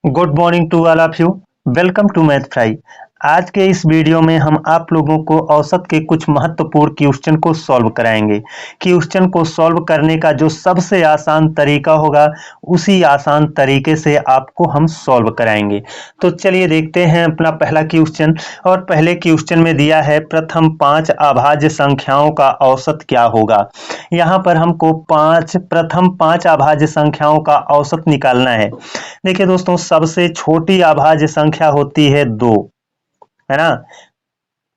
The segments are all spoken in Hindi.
Good morning to all of you. Welcome to Math Fry. आज के इस वीडियो में हम आप लोगों को औसत के कुछ महत्वपूर्ण क्वेश्चन को सॉल्व कराएंगे। क्वेश्चन को सॉल्व करने का जो सबसे आसान तरीका होगा उसी आसान तरीके से आपको हम सॉल्व कराएंगे। तो चलिए देखते हैं अपना पहला क्वेश्चन। और पहले क्वेश्चन में दिया है प्रथम 5 अभाज्य संख्याओं का औसत क्या होगा। यहाँ पर हमको प्रथम 5 अभाज्य संख्याओं का औसत निकालना है। देखिए दोस्तों, सबसे छोटी अभाज्य संख्या होती है 2, है ना।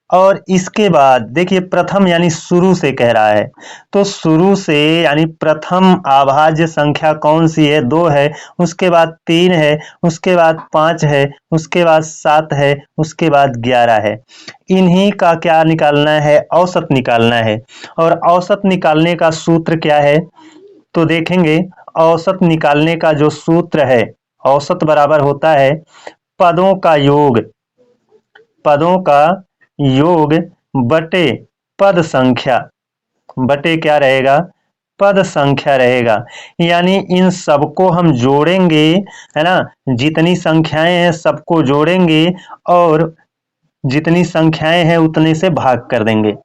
और इसके बाद देखिए प्रथम यानी शुरू से कह रहा है, तो शुरू से यानी प्रथम अभाज्य संख्या कौन सी है? 2 है, उसके बाद 3 है, उसके बाद 5 है, उसके बाद 7 है, उसके बाद 11 है। इन्हीं का क्या निकालना है? औसत निकालना है। और औसत निकालने का सूत्र क्या है? तो देखेंगे, औसत निकालने का जो सूत्र है, औसत बराबर होता है पदों का योग, पदों का योग बटे पद संख्या, बटे क्या रहेगा? पद संख्या रहेगा। यानी इन सबको हम जोड़ेंगे, है ना। जितनी संख्याएं हैं सबको जोड़ेंगे और जितनी संख्याएं हैं उतने से भाग कर देंगे।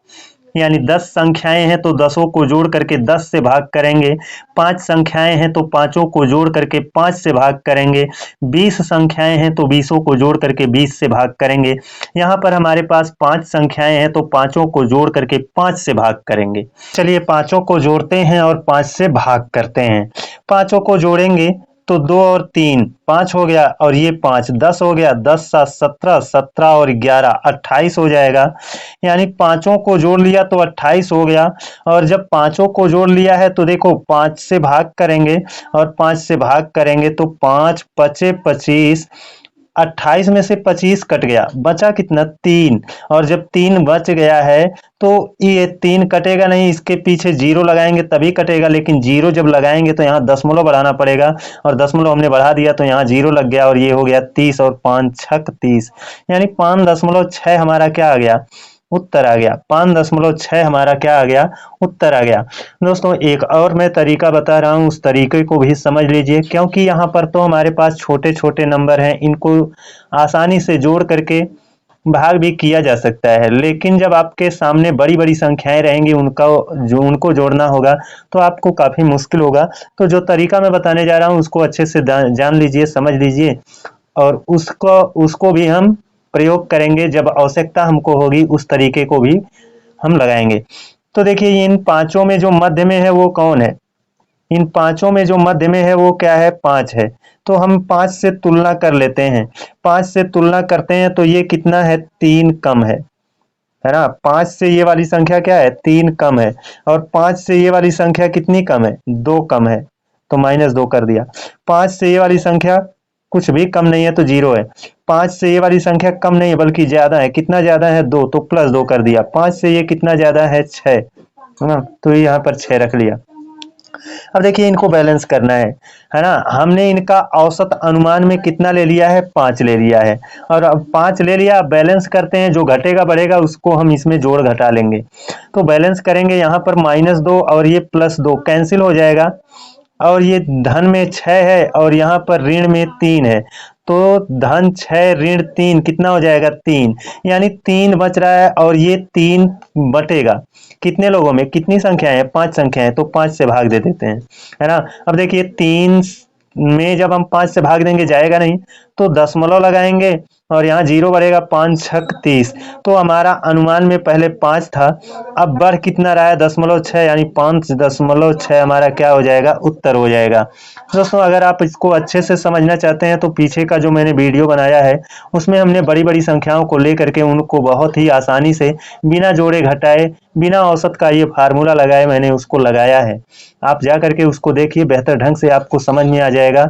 यानी 10 संख्याएं हैं तो 10 को जोड़ करके 10 से भाग करेंगे। 5 संख्याएं हैं तो 5 को जोड़ करके 5 से भाग करेंगे। 20 संख्याएं हैं तो 20 को जोड़ करके 20 से भाग करेंगे। यहाँ पर हमारे पास 5 संख्याएं हैं तो 5 को जोड़ करके 5 से भाग करेंगे। चलिए 5 को जोड़ते हैं और 5 से भाग करते हैं। 5 को जोड़ेंगे तो 2 और 3 5 हो गया, और ये 5 10 हो गया, 10 7 17, 17 और 11 28 हो जाएगा। यानी 5 को जोड़ लिया तो 28 हो गया। और जब 5 को जोड़ लिया है तो देखो 5 से भाग करेंगे, और 5 से भाग करेंगे तो 5 पचे 25, 28 में से 25 कट गया, बचा कितना? 3। और जब 3 बच गया है तो ये 3 कटेगा नहीं, इसके पीछे 0 लगाएंगे तभी कटेगा। लेकिन 0 जब लगाएंगे तो यहाँ दशमलव बढ़ाना पड़ेगा, और दशमलव हमने बढ़ा दिया तो यहाँ 0 लग गया, और ये हो गया 30, और 5 छक 30। यानी 5.6 हमारा क्या आ गया? उत्तर आ गया। 5.6 हमारा क्या आ गया? उत्तर आ गया। दोस्तों एक और मैं तरीका बता रहा हूँ, उस तरीके को भी समझ लीजिए, क्योंकि यहाँ पर तो हमारे पास छोटे छोटे नंबर हैं, इनको आसानी से जोड़ करके भाग भी किया जा सकता है। लेकिन जब आपके सामने बड़ी बड़ी संख्याएं रहेंगी, उनको जोड़ना होगा तो आपको काफी मुश्किल होगा। तो जो तरीका मैं बताने जा रहा हूँ उसको अच्छे से जान लीजिए, समझ लीजिए, और उसको भी हम प्रयोग करेंगे। जब आवश्यकता हमको होगी उस तरीके को भी हम लगाएंगे। तो देखिए इन पांचों में जो मध्य में है वो कौन है? इन पांचों में जो मध्य में है वो क्या है? 5 है। तो हम 5 से तुलना कर लेते हैं। 5 से तुलना करते हैं तो ये कितना है? 3 कम है ना। 5 से ये वाली संख्या क्या है? 3 कम है। और 5 से ये वाली संख्या कितनी कम है? 2 कम है, तो -2 कर दिया। 5 से ये वाली संख्या कुछ भी कम नहीं है तो 0 है। 5 से ये वाली संख्या कम नहीं है बल्कि ज्यादा है। कितना ज्यादा है? 2, तो +2 कर दिया। 5 से ये कितना ज्यादा है? 6, है ना। तो यहाँ पर 6 रख लिया। अब देखिए इनको बैलेंस करना है ना। हमने इनका औसत अनुमान में कितना ले लिया है? 5 ले लिया है। और अब 5 ले लिया, अब बैलेंस करते हैं। जो घटेगा बढ़ेगा उसको हम इसमें जोड़ घटा लेंगे। तो बैलेंस करेंगे, यहाँ पर -2 और ये +2 कैंसिल हो जाएगा, और ये धन में 6 है और यहाँ पर ऋण में 3 है। तो धन 6 ऋण 3 कितना हो जाएगा? 3। यानी 3 बच रहा है, और ये 3 बटेगा कितने लोगों में? कितनी संख्याएं हैं? 5 संख्याएं, तो 5 से भाग दे देते हैं, है ना। अब देखिए 3 में जब हम 5 से भाग देंगे जाएगा नहीं, तो दशमलव लगाएंगे और यहाँ 0 बढ़ेगा। 5 छक 30। तो हमारा अनुमान में पहले 5 था, अब बढ़ कितना रहा है? 0.6, यानी 5.6 हमारा क्या हो जाएगा? उत्तर हो जाएगा। दोस्तों अगर आप इसको अच्छे से समझना चाहते हैं तो पीछे का जो मैंने वीडियो बनाया है उसमें हमने बड़ी बड़ी संख्याओं को लेकर के उनको बहुत ही आसानी से बिना जोड़े घटाए, बिना औसत का ये फार्मूला लगाए मैंने उसको लगाया है। आप जा करके उसको देखिए, बेहतर ढंग से आपको समझ में आ जाएगा।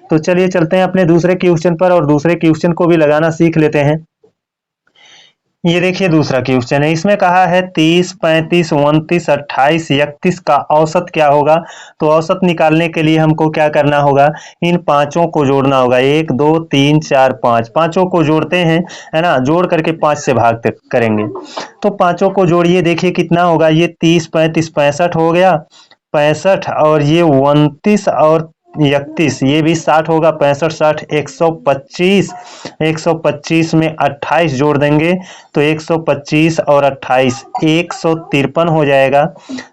तो चलिए चलते हैं अपने दूसरे क्वेश्चन पर, और दूसरे क्वेश्चन को भी लगाना सीख लेते हैं। ये देखिए दूसरा क्वेश्चन है, इसमें कहा है 30, 35, 29, 28, 31 का औसत क्या होगा। तो औसत निकालने के लिए हमको क्या करना होगा? इन पांचों को जोड़ना होगा। 1 2 3 4 5, पांचों को जोड़ते हैं, है ना। जोड़ करके 5 से भाग तक करेंगे। तो पांचों को जोड़िए, देखिए कितना होगा। ये 30, 35, 65 हो गया, 65, और ये 29 और 31, ये भी 60 होगा, 65 60 125, 125 में 28 जोड़ देंगे तो 125 और 28 153 हो जाएगा।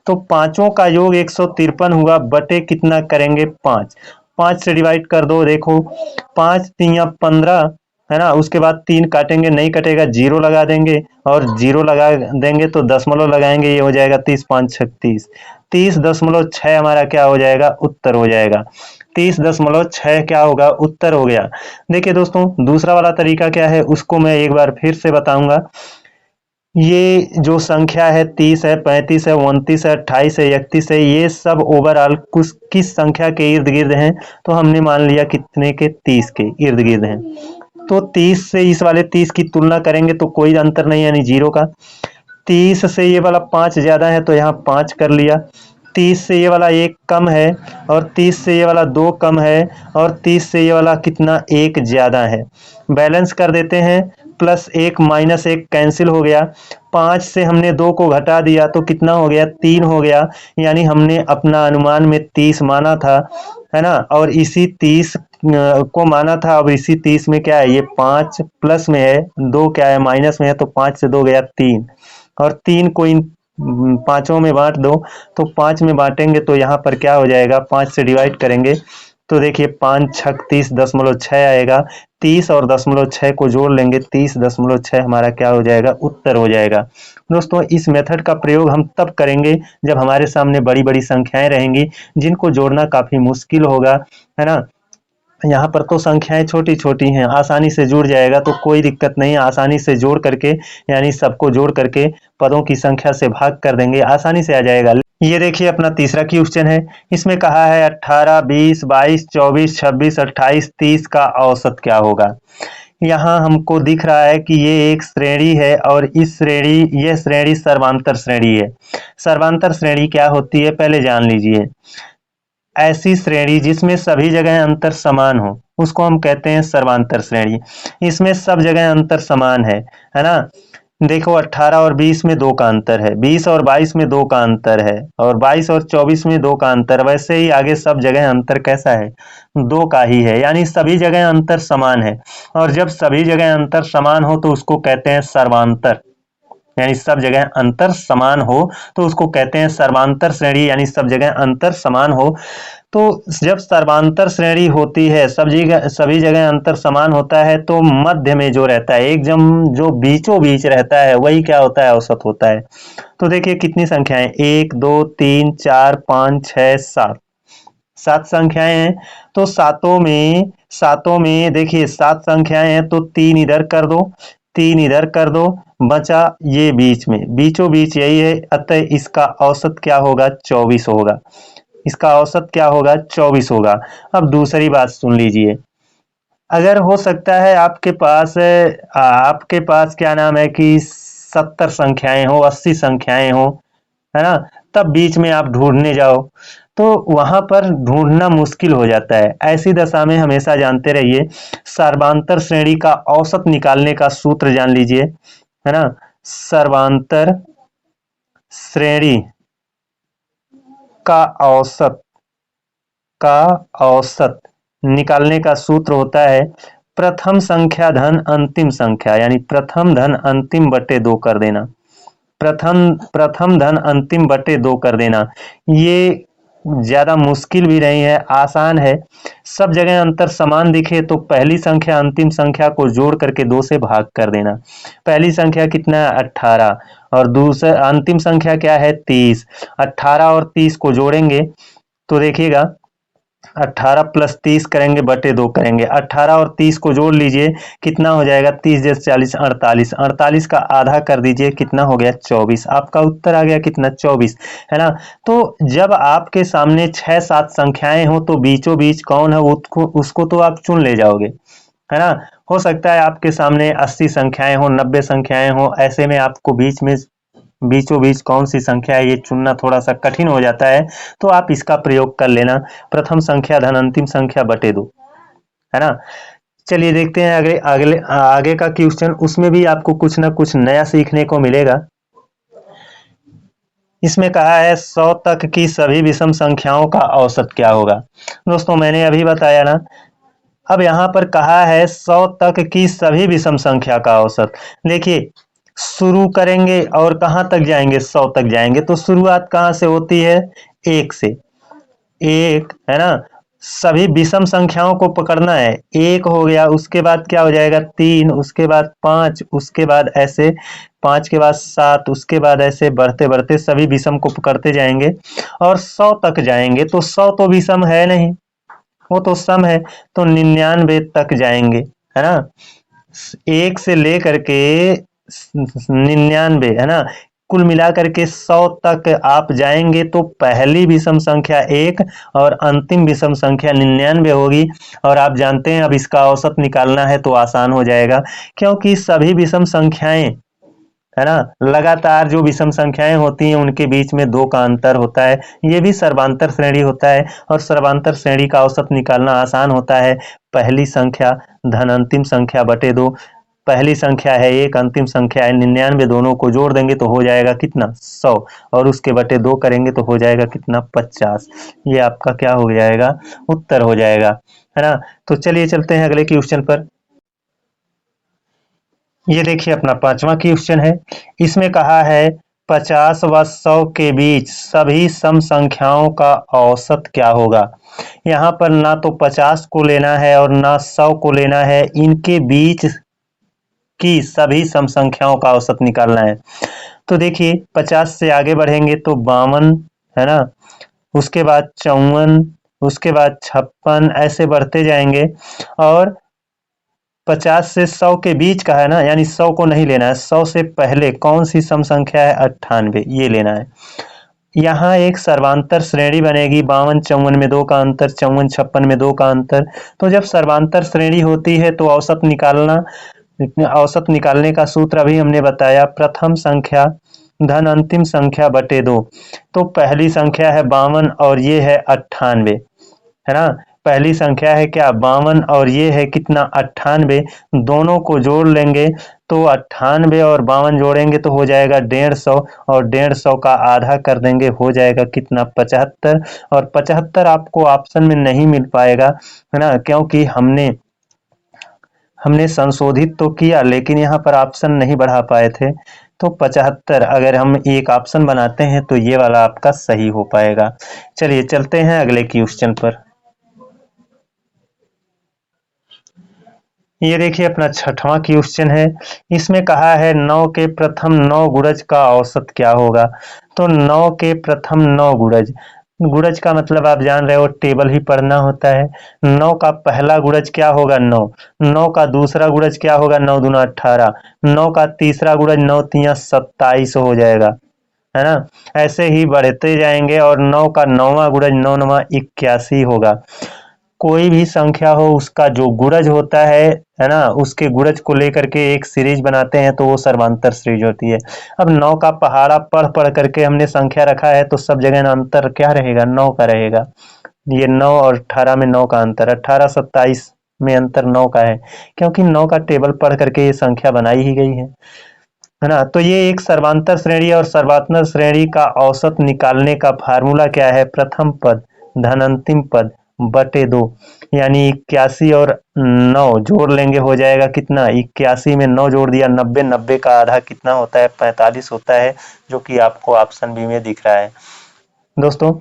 तो पांचों का योग 153 हुआ, बटे कितना करेंगे 5, 5 से डिवाइड कर दो। देखो 5 तिया 15 है ना, उसके बाद 3 काटेंगे, नहीं कटेगा, जीरो लगा देंगे, और जीरो लगा देंगे तो दशमलव लगाएंगे, ये हो जाएगा 30 5 36, 30.6 हमारा क्या हो जाएगा, उत्तर हो जाएगा। 30.6 क्या होगा, उत्तर हो गया। देखिए दोस्तों, दूसरा वाला तरीका क्या है उसको मैं एक बार फिर से बताऊंगा। ये जो संख्या है 30 है, 35 है, 29 है, 28 है, 31 है, ये सब ओवरऑल कुछ किस संख्या के इर्द गिर्द हैं, तो हमने मान लिया कितने के, 30 के इर्द गिर्द हैं। तो 30 से इस वाले 30 की तुलना करेंगे तो कोई अंतर नहीं, यानी जीरो का। 30 से ये वाला 5 ज्यादा है तो यहाँ 5 कर लिया, 30 से ये वाला 1 कम है, और 30 से ये वाला 2 कम है, और 30 से ये वाला कितना, 1 ज्यादा है। बैलेंस कर देते हैं, +1 -1 कैंसिल हो गया, 5 से हमने 2 को घटा दिया तो कितना हो गया, 3 हो गया। यानी हमने अपना अनुमान में 30 माना था, है ना, और इसी 30 को माना था। अब इसी 30 में क्या है, ये 5 प्लस में है, 2 क्या है, माइनस में है, तो 5 से 2 गया 3, और 3 को इन पांचों में बांट दो, तो 5 में बांटेंगे तो यहाँ पर क्या हो जाएगा, 5 से डिवाइड करेंगे तो देखिए 5 छक 30.6 आएगा, 30 और 0.6 को जोड़ लेंगे, 30.6 हमारा क्या हो जाएगा, उत्तर हो जाएगा। दोस्तों, इस मेथड का प्रयोग हम तब करेंगे जब हमारे सामने बड़ी बड़ी संख्याएं रहेंगी जिनको जोड़ना काफी मुश्किल होगा, है ना। यहाँ पर तो संख्याएं छोटी छोटी हैं, आसानी से जुड़ जाएगा, तो कोई दिक्कत नहीं, आसानी से जोड़ करके, यानी सबको जोड़ करके पदों की संख्या से भाग कर देंगे, आसानी से आ जाएगा। ये देखिए अपना तीसरा क्वेश्चन है, इसमें कहा है 18 20 22 24 26 28 30 का औसत क्या होगा। यहाँ हमको दिख रहा है कि ये एक श्रेणी है, और इस श्रेणी, यह श्रेणी सर्वांतर श्रेणी है। सर्वांतर श्रेणी क्या होती है पहले जान लीजिए। ऐसी श्रेणी जिसमें सभी जगह अंतर समान हो उसको हम कहते हैं सर्वांतर श्रेणी। इसमें सब जगह अंतर समान है ना। देखो 18 और 20 में 2 का अंतर है, 20 और 22 में 2 का अंतर है, और 22 और 24 में 2 का अंतर। वैसे ही आगे सब जगह अंतर कैसा है, 2 का ही है, यानी सभी जगह अंतर समान है। और जब सभी जगह अंतर समान हो तो उसको कहते हैं सर्वांतर, यानी सब जगह अंतर समान हो तो उसको कहते हैं सर्वांतर श्रेणी, यानी सब जगह अंतर समान हो। तो जब सर्वांतर श्रेणी होती है, सभी जगह अंतर समान होता है, तो मध्य में जो रहता है, एकदम जो बीचों बीच रहता है, वही क्या होता है, औसत होता है। तो देखिए कितनी संख्याएं, 1 2 3 4 5 6 7, 7 संख्याएं हैं। तो सातों में देखिए 7 संख्याएं हैं, तो 3 इधर कर दो, 3 इधर कर दो, बचा ये बीच में, बीचों बीच यही है, अतः इसका औसत क्या होगा, 24 होगा। इसका औसत क्या होगा, 24 होगा। अब दूसरी बात सुन लीजिए, अगर हो सकता है आपके पास क्या नाम है कि 70 संख्याएं हो, 80 संख्याएं हो, है ना, तब बीच में आप ढूंढने जाओ तो वहां पर ढूंढना मुश्किल हो जाता है। ऐसी दशा में हमेशा जानते रहिए, सर्वांतर श्रेणी का औसत निकालने का सूत्र जान लीजिए, है ना। सर्वांतर श्रेणी का औसत निकालने का सूत्र होता है प्रथम संख्या धन अंतिम संख्या, यानी प्रथम धन अंतिम बटे 2 कर देना। प्रथम धन अंतिम बटे 2 कर देना। ये ज्यादा मुश्किल भी नहीं है, आसान है। सब जगह अंतर समान दिखे तो पहली संख्या अंतिम संख्या को जोड़ करके 2 से भाग कर देना। पहली संख्या कितना है, 18, और दूसरा अंतिम संख्या क्या है, 30। 18 और 30 को जोड़ेंगे तो देखिएगा 18 + 30 करेंगे, बटे 2 करेंगे, 18 और 30 को जोड़ लीजिए, कितना हो जाएगा, 30 × 40 48, 48 का आधा कर दीजिए, कितना हो गया, 24। आपका उत्तर आ गया कितना, 24, है ना। तो जब आपके सामने 6-7 संख्याएं हो तो बीचों बीच कौन है, उसको तो आप चुन ले जाओगे, है ना। हो सकता है आपके सामने 80 संख्याएं हो, 90 संख्याएं हो, ऐसे में आपको बीचों बीच कौन सी संख्या है ये चुनना थोड़ा सा कठिन हो जाता है, तो आप इसका प्रयोग कर लेना, प्रथम संख्या धन अंतिम संख्या बटे 2, है ना। चलिए देखते हैं आगे का क्वेश्चन, उसमें भी आपको कुछ ना कुछ नया सीखने को मिलेगा। इसमें कहा है 100 तक की सभी विषम संख्याओं का औसत क्या होगा। दोस्तों मैंने अभी बताया ना। अब यहाँ पर कहा है 100 तक की सभी विषम संख्या का औसत। देखिए शुरू करेंगे और कहाँ तक जाएंगे, 100 तक जाएंगे, तो शुरुआत कहाँ से होती है, 1 से। 1 है ना, सभी विषम संख्याओं को पकड़ना है। 1 हो गया, उसके बाद क्या हो जाएगा 3, उसके बाद 5, उसके बाद ऐसे 5 के बाद 7, उसके बाद ऐसे बढ़ते बढ़ते सभी विषम को पकड़ते जाएंगे और 100 तक जाएंगे। तो 100 तो विषम है नहीं, वो तो सम है, तो 99 तक जाएंगे, है ना। 1 से लेकर के 99, है ना, कुल मिलाकर के 100 तक आप जाएंगे तो पहली विषम संख्या 1 और अंतिम विषम संख्या 99 होगी। और आप जानते हैं अब इसका औसत निकालना है तो आसान हो जाएगा, क्योंकि सभी विषम संख्याएं, है ना, लगातार जो विषम संख्याएं होती हैं उनके बीच में 2 का अंतर होता है। ये भी सर्वांतर श्रेणी होता है और सर्वांतर श्रेणी का औसत निकालना आसान होता है। पहली संख्या धन अंतिम संख्या बटे 2। पहली संख्या है 1, अंतिम संख्या है 99, दोनों को जोड़ देंगे तो हो जाएगा कितना, 100, और उसके बटे 2 करेंगे तो हो जाएगा कितना, 50। ये आपका क्या हो जाएगा, उत्तर हो जाएगा, है ना। तो चलिए चलते हैं अगले क्वेश्चन पर। ये देखिए अपना 5वां क्वेश्चन है। इसमें कहा है 50 व 100 के बीच सभी सम संख्याओं का औसत क्या होगा। यहाँ पर ना तो 50 को लेना है और ना 100 को लेना है, इनके बीच की सभी सम संख्याओं का औसत निकालना है। तो देखिए 50 से आगे बढ़ेंगे तो 52, है ना, उसके बाद 54, उसके बाद 56, ऐसे बढ़ते जाएंगे। और 50 से 100 के बीच का है ना, यानी 100 को नहीं लेना है, 100 से पहले कौन सी सम संख्या है, 98, ये लेना है। यहाँ एक सर्वांतर श्रेणी बनेगी, 52 54 में 2 का अंतर, 54 56 में 2 का अंतर। तो जब सर्वांतर श्रेणी होती है तो औसत निकालना, औसत निकालने का सूत्र अभी हमने बताया, प्रथम संख्या धन अंतिम संख्या बटे 2। तो पहली संख्या है 52 और ये है 98, है ना। पहली संख्या है क्या, 52, और ये है कितना, 98। दोनों को जोड़ लेंगे तो 98 और 52 जोड़ेंगे तो हो जाएगा 150, और 150 का आधा कर देंगे, हो जाएगा कितना, 75। और 75 आपको ऑप्शन में नहीं मिल पाएगा, है ना, क्योंकि हमने संशोधित तो किया लेकिन यहाँ पर ऑप्शन नहीं बढ़ा पाए थे। तो 75 अगर हम एक ऑप्शन बनाते हैं तो ये वाला आपका सही हो पाएगा। चलिए चलते हैं अगले क्वेश्चन पर। ये देखिए अपना 6वां क्वेश्चन है। इसमें कहा है 9 के प्रथम 9 गुणज का औसत क्या होगा। तो 9 के प्रथम 9 गुणज, गुणज का मतलब आप जान रहे हो, टेबल ही पढ़ना होता है। 9 का पहला गुणज क्या होगा, 9। 9 का दूसरा गुणज क्या होगा, 9 दूना 18। 9 का तीसरा गुणज 9 तिया 27 हो जाएगा, है ना। ऐसे ही बढ़ते जाएंगे और 9 का 9वां गुणज 9 9 81 होगा। कोई भी संख्या हो उसका जो गुणज होता है ना, उसके गुणज को लेकर के एक सीरीज बनाते हैं तो वो सर्वांतर सीरीज होती है। अब 9 का पहाड़ा पढ़ पढ़ करके हमने संख्या रखा है तो सब जगह अंतर क्या रहेगा, 9 का रहेगा। ये 9 और 18 में 9 का अंतर, 18 27 में अंतर 9 का है, क्योंकि 9 का टेबल पढ़ करके ये संख्या बनाई ही गई है ना। तो ये एक सर्वांतर श्रेणी और सर्वांतर श्रेणी का औसत निकालने का फार्मूला क्या है, प्रथम पद धन अंतिम पद बटे 2, यानी 81 और 9 जोड़ लेंगे, हो जाएगा कितना, 81 में 9 जोड़ दिया 90, 90 का आधा कितना होता है, 45 होता है, जो कि आपको ऑप्शन बी में दिख रहा है। दोस्तों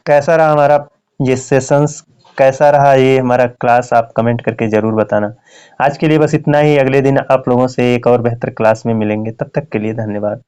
कैसा रहा हमारा ये सेशंस, कैसा रहा ये हमारा क्लास, आप कमेंट करके जरूर बताना। आज के लिए बस इतना ही, अगले दिन आप लोगों से एक और बेहतर क्लास में मिलेंगे, तब तक के लिए धन्यवाद।